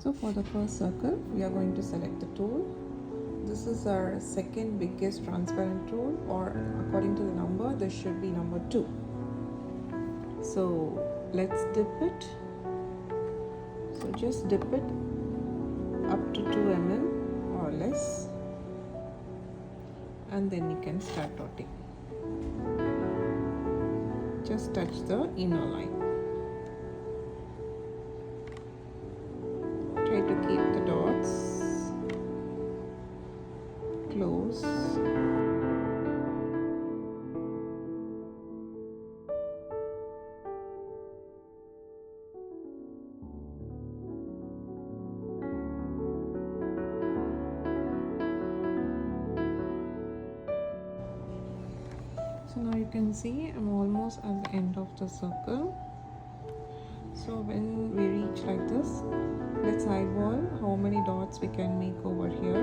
So for the first circle, we are going to select the tool. This is our second biggest transparent tool, or according to the number, this should be number 2. So let's dip it. So just dip it up to 2 mm or less, and then you can start dotting. Just touch the inner line. Try to keep the dots close. So now you can see I'm almost at the end of the circle. So when we reach like this, let's eyeball how many dots we can make over here,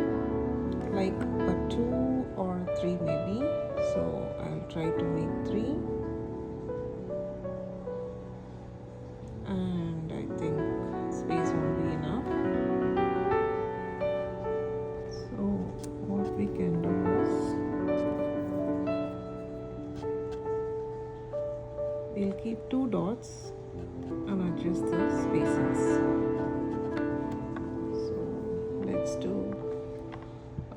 like a 2 or 3 maybe. So I'll try to make 3, and I think space won't be enough. So what we can do is we'll keep 2 dots and adjust the spaces. So let's do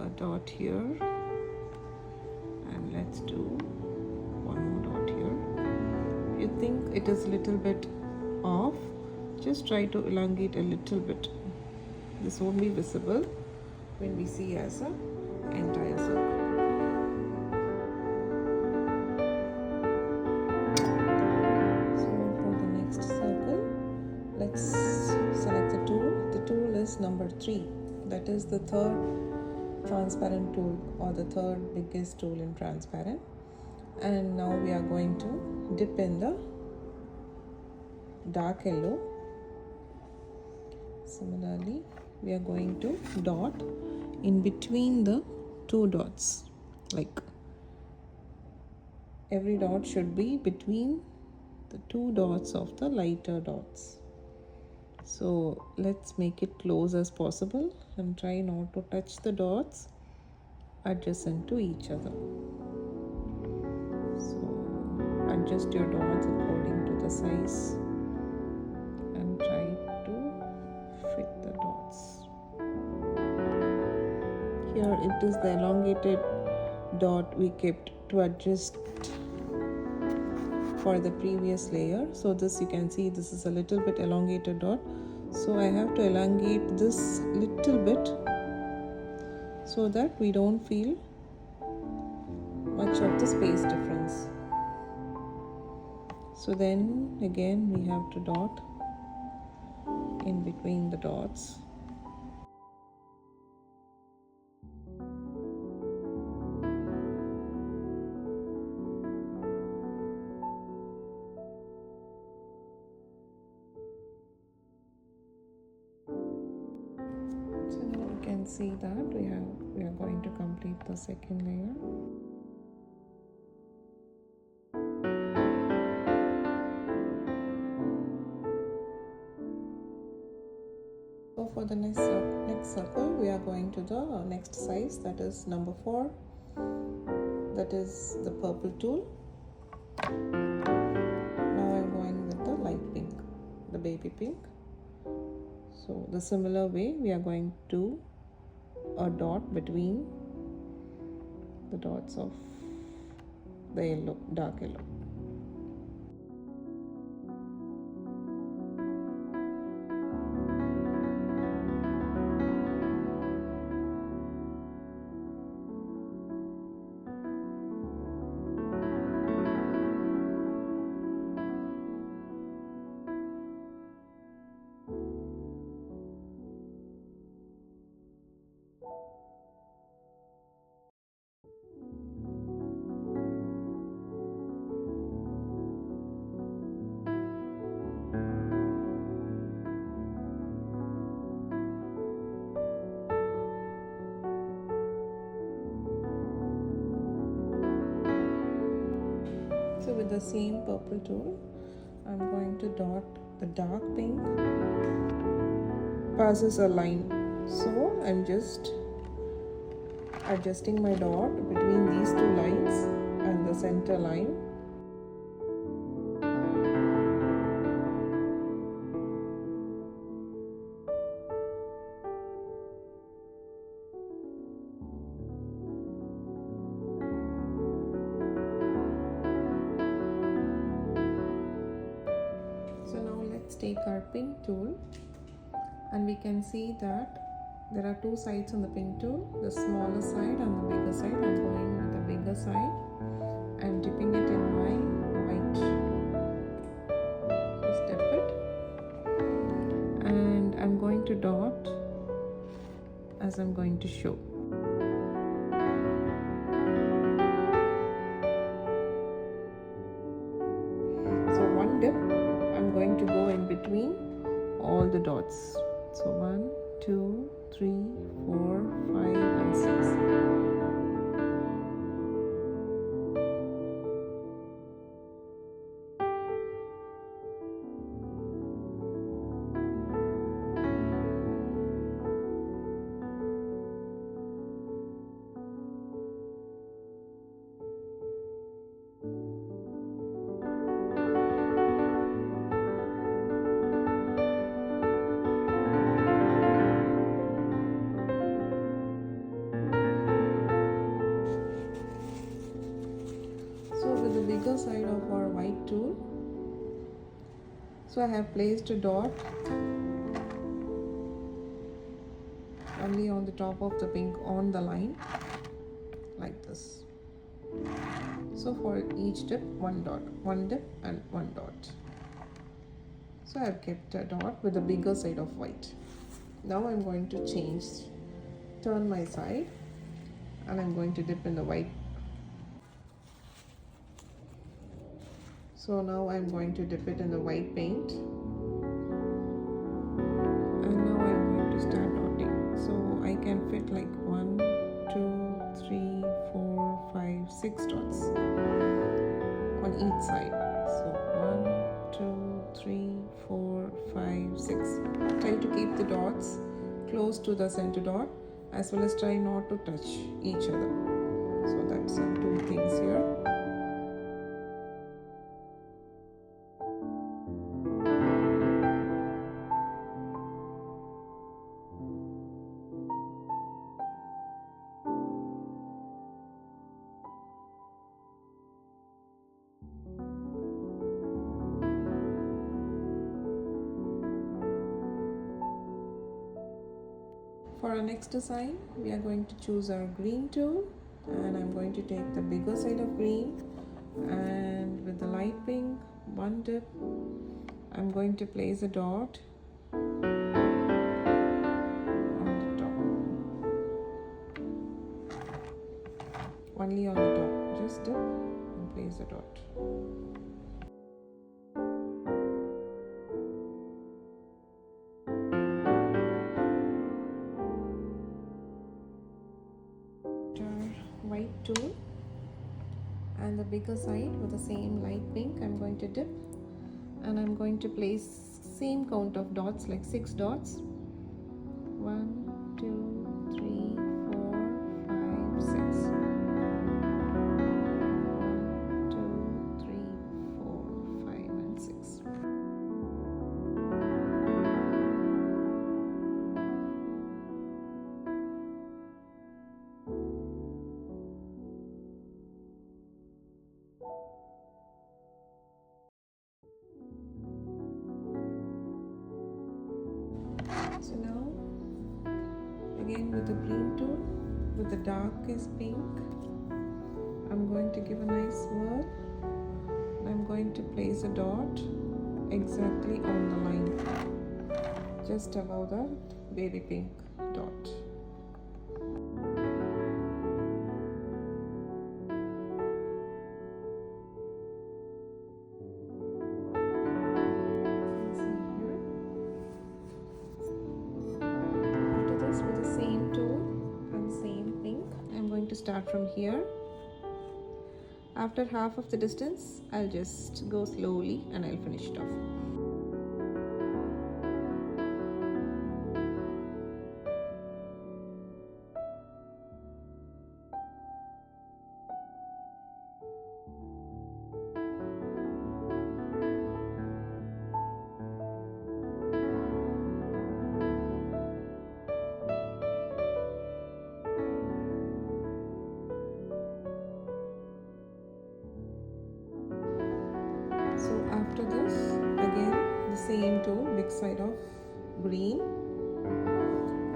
a dot here, and let's do one more dot here. If you think it is a little bit off, just try to elongate a little bit. This won't be visible when we see as an entire circle. Let's select the tool. The tool is number 3. That is the third transparent tool, or the third biggest tool in transparent. And now we are going to dip in the dark yellow. Similarly, we are going to dot in between the 2 dots. Like every dot should be between the 2 dots of the lighter dots. So let's make it close as possible and try not to touch the dots adjacent to each other. So adjust your dots according to the size and try to fit the dots. Here it is the elongated dot we kept to adjust for the previous layer. So this, you can see, this is a little bit elongated dot, so I have to elongate this little bit so that we don't feel much of the space difference. So then again we have to dot in between the dots. See that we are going to complete the second layer. So for the next circle, we are going to the next size, that is number 4. That is the purple tool. Now I'm going with the light pink, the baby pink. So the similar way, we are going to a dot between the dots of the yellow, dark yellow. So with the same purple tool, I'm going to dot the dark pink passes a line. So I'm just adjusting my dot between these two lines and the center line. So now let's take our pink tool, and we can see that there are two sides on the pink tool, the smaller side and the bigger side. I'm going with the bigger side. I'm dipping it in my white. Just dip it. And I'm going to dot as I'm going to show. So one dip, I'm going to go in between all the dots. So 1, 2, 3, 4, 5 and 6. With the bigger side of our white tool, so I have placed a dot only on the top of the pink on the line like this. So for each dip, one dot, one dip and one dot. So I have kept a dot with the bigger side of white. Now I'm going to turn my side, and I'm going to dip in the white. So now I'm going to dip it in the white paint, and now I'm going to start dotting. So I can fit like 1, 2, 3, 4, 5, 6 dots on each side. So 1, 2, 3, 4, 5, 6. Try to keep the dots close to the center dot, as well as try not to touch each other. So that's some 2 things here. For our next design, we are going to choose our green tool, and I'm going to take the bigger side of green, and with the light pink, one dip, I'm going to place a dot on the top, only on the top. Just dip and place a dot. White tool, and the bigger side with the same light pink, I'm going to dip, and I'm going to place same count of dots, like 6 dots. 1, 2, 3, 4, 5, 6. 1, 2, 3, 4, 5 and 6. So now again with the green tool, with the darkest pink, I'm going to give a nice swirl. I'm going to place a dot exactly on the line, just above the baby pink dot. With the same tool and same pink, I'm going to start from here. After half of the distance, I'll just go slowly and I'll finish it off. side of green,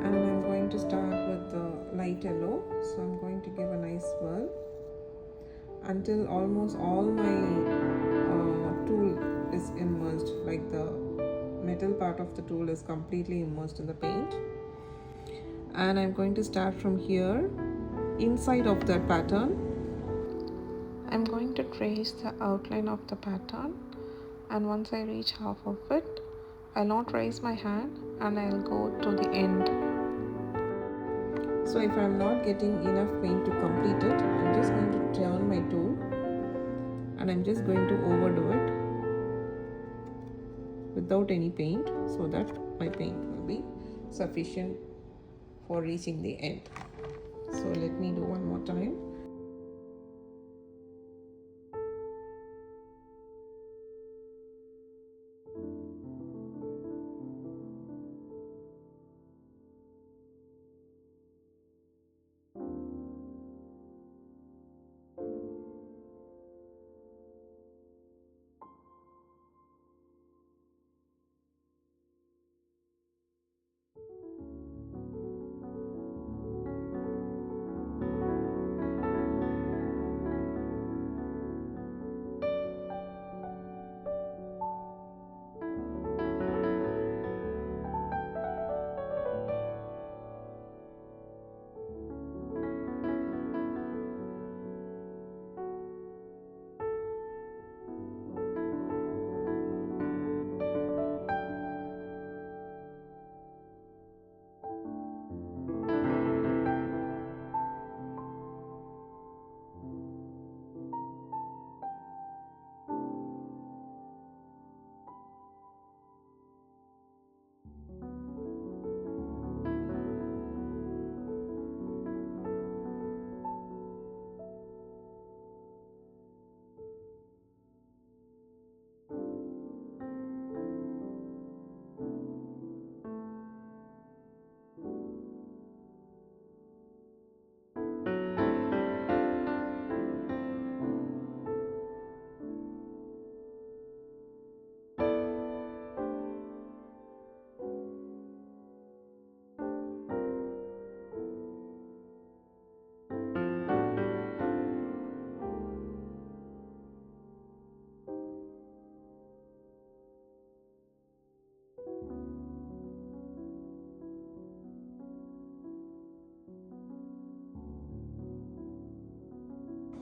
and I'm going to start with the light yellow. So I'm going to give a nice swirl until almost all my tool is immersed, like the metal part of the tool is completely immersed in the paint. And I'm going to start from here, inside of that pattern. I'm going to trace the outline of the pattern, and once I reach half of it, I'll not raise my hand and I'll go to the end. So if I'm not getting enough paint to complete it, I'm just going to turn my tool and I'm just going to overdo it without any paint, so that my paint will be sufficient for reaching the end. So let me do one more time.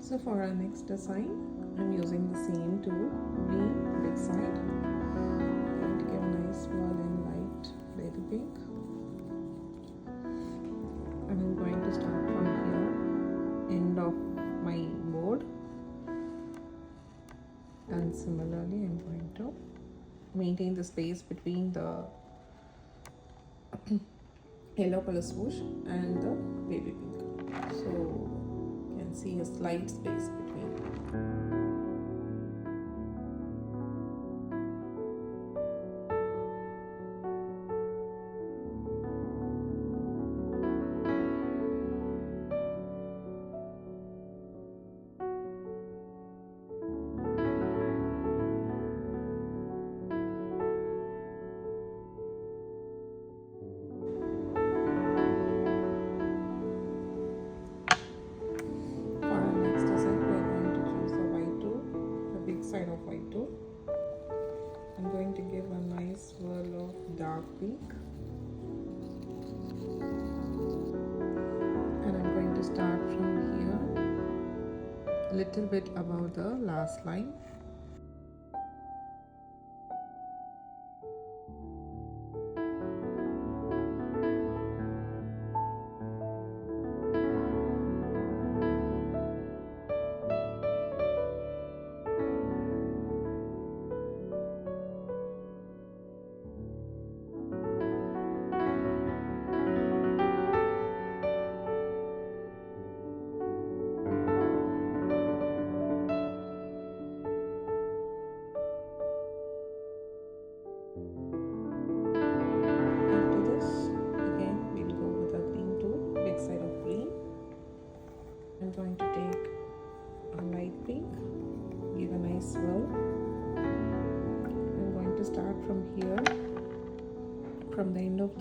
So for our next design, I'm using the same tool, big side. I'm going to give a nice swirl in light baby pink. And I'm going to start from here, end of my board. And similarly, I'm going to maintain the space between the yellow color swoosh and the baby pink. So you can see a slight space between. Side of white tool. I'm going to give a nice swirl of dark pink, and I'm going to start from here, a little bit above the last line.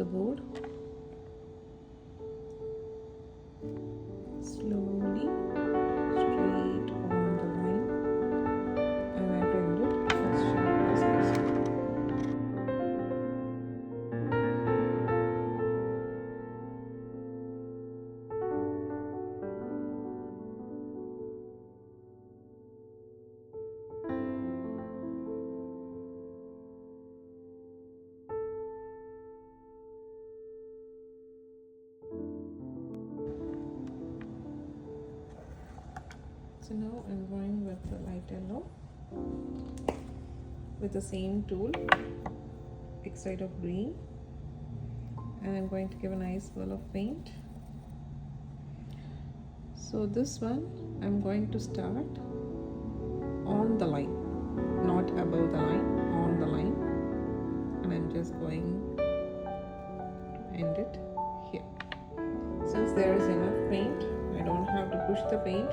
the board. Slowly, straight on the line, and I bend it as sharp as possible. So now I'm going with the light yellow with the same tool, big side of green, and I'm going to give a nice swirl of paint. So this one I'm going to start on the line, not above the line, on the line, and I'm just going to end it here. Since there is enough paint, I don't have to push the paint,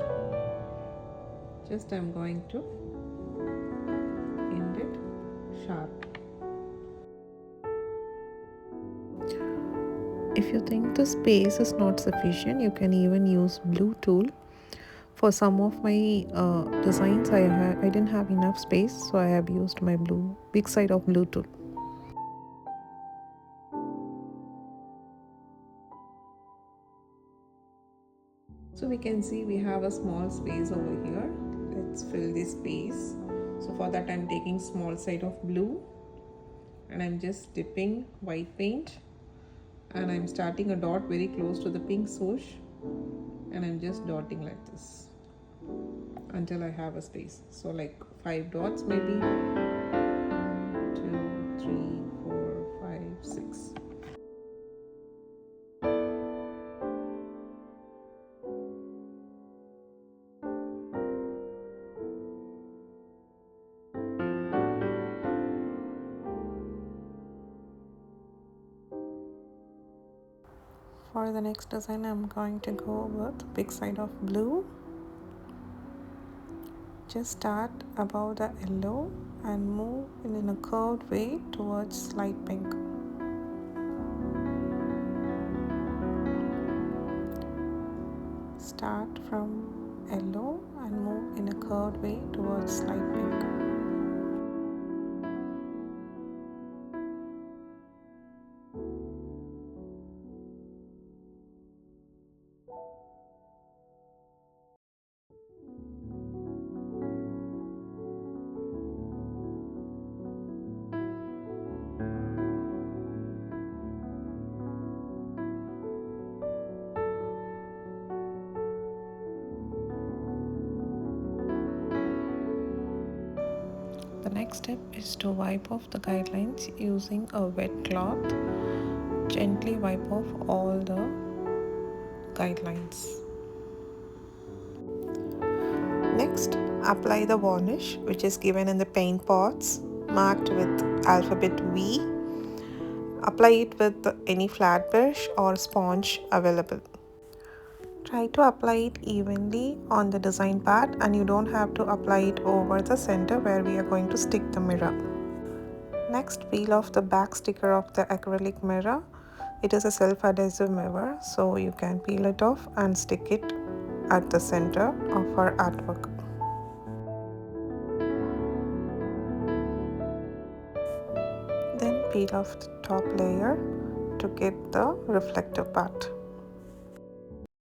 just I'm going to end it sharp. If you think the space is not sufficient, you can even use blue tool. For some of my designs, I didn't have enough space, so I have used my big side of blue tool. So we can see we have a small space over here. Let's fill this space. So for that I'm taking small side of blue, and I'm just dipping white paint, and I'm starting a dot very close to the pink swoosh, and I'm just dotting like this until I have a space. So like 5 dots maybe. 1, 2, 3, 4, 5, 6. For the next design, I'm going to go with big side of blue. Just start above the yellow and move in a curved way towards light pink. Start from yellow and move in a curved way towards light pink. The next step is to wipe off the guidelines using a wet cloth. Gently wipe off all the guidelines. Next, apply the varnish, which is given in the paint pots marked with alphabet V. Apply it with any flat brush or sponge available. Try to apply it evenly on the design part, and you don't have to apply it over the center where we are going to stick the mirror. Next, peel off the back sticker of the acrylic mirror. It is a self-adhesive mirror, so you can peel it off and stick it at the center of our artwork. Then peel off the top layer to get the reflective part.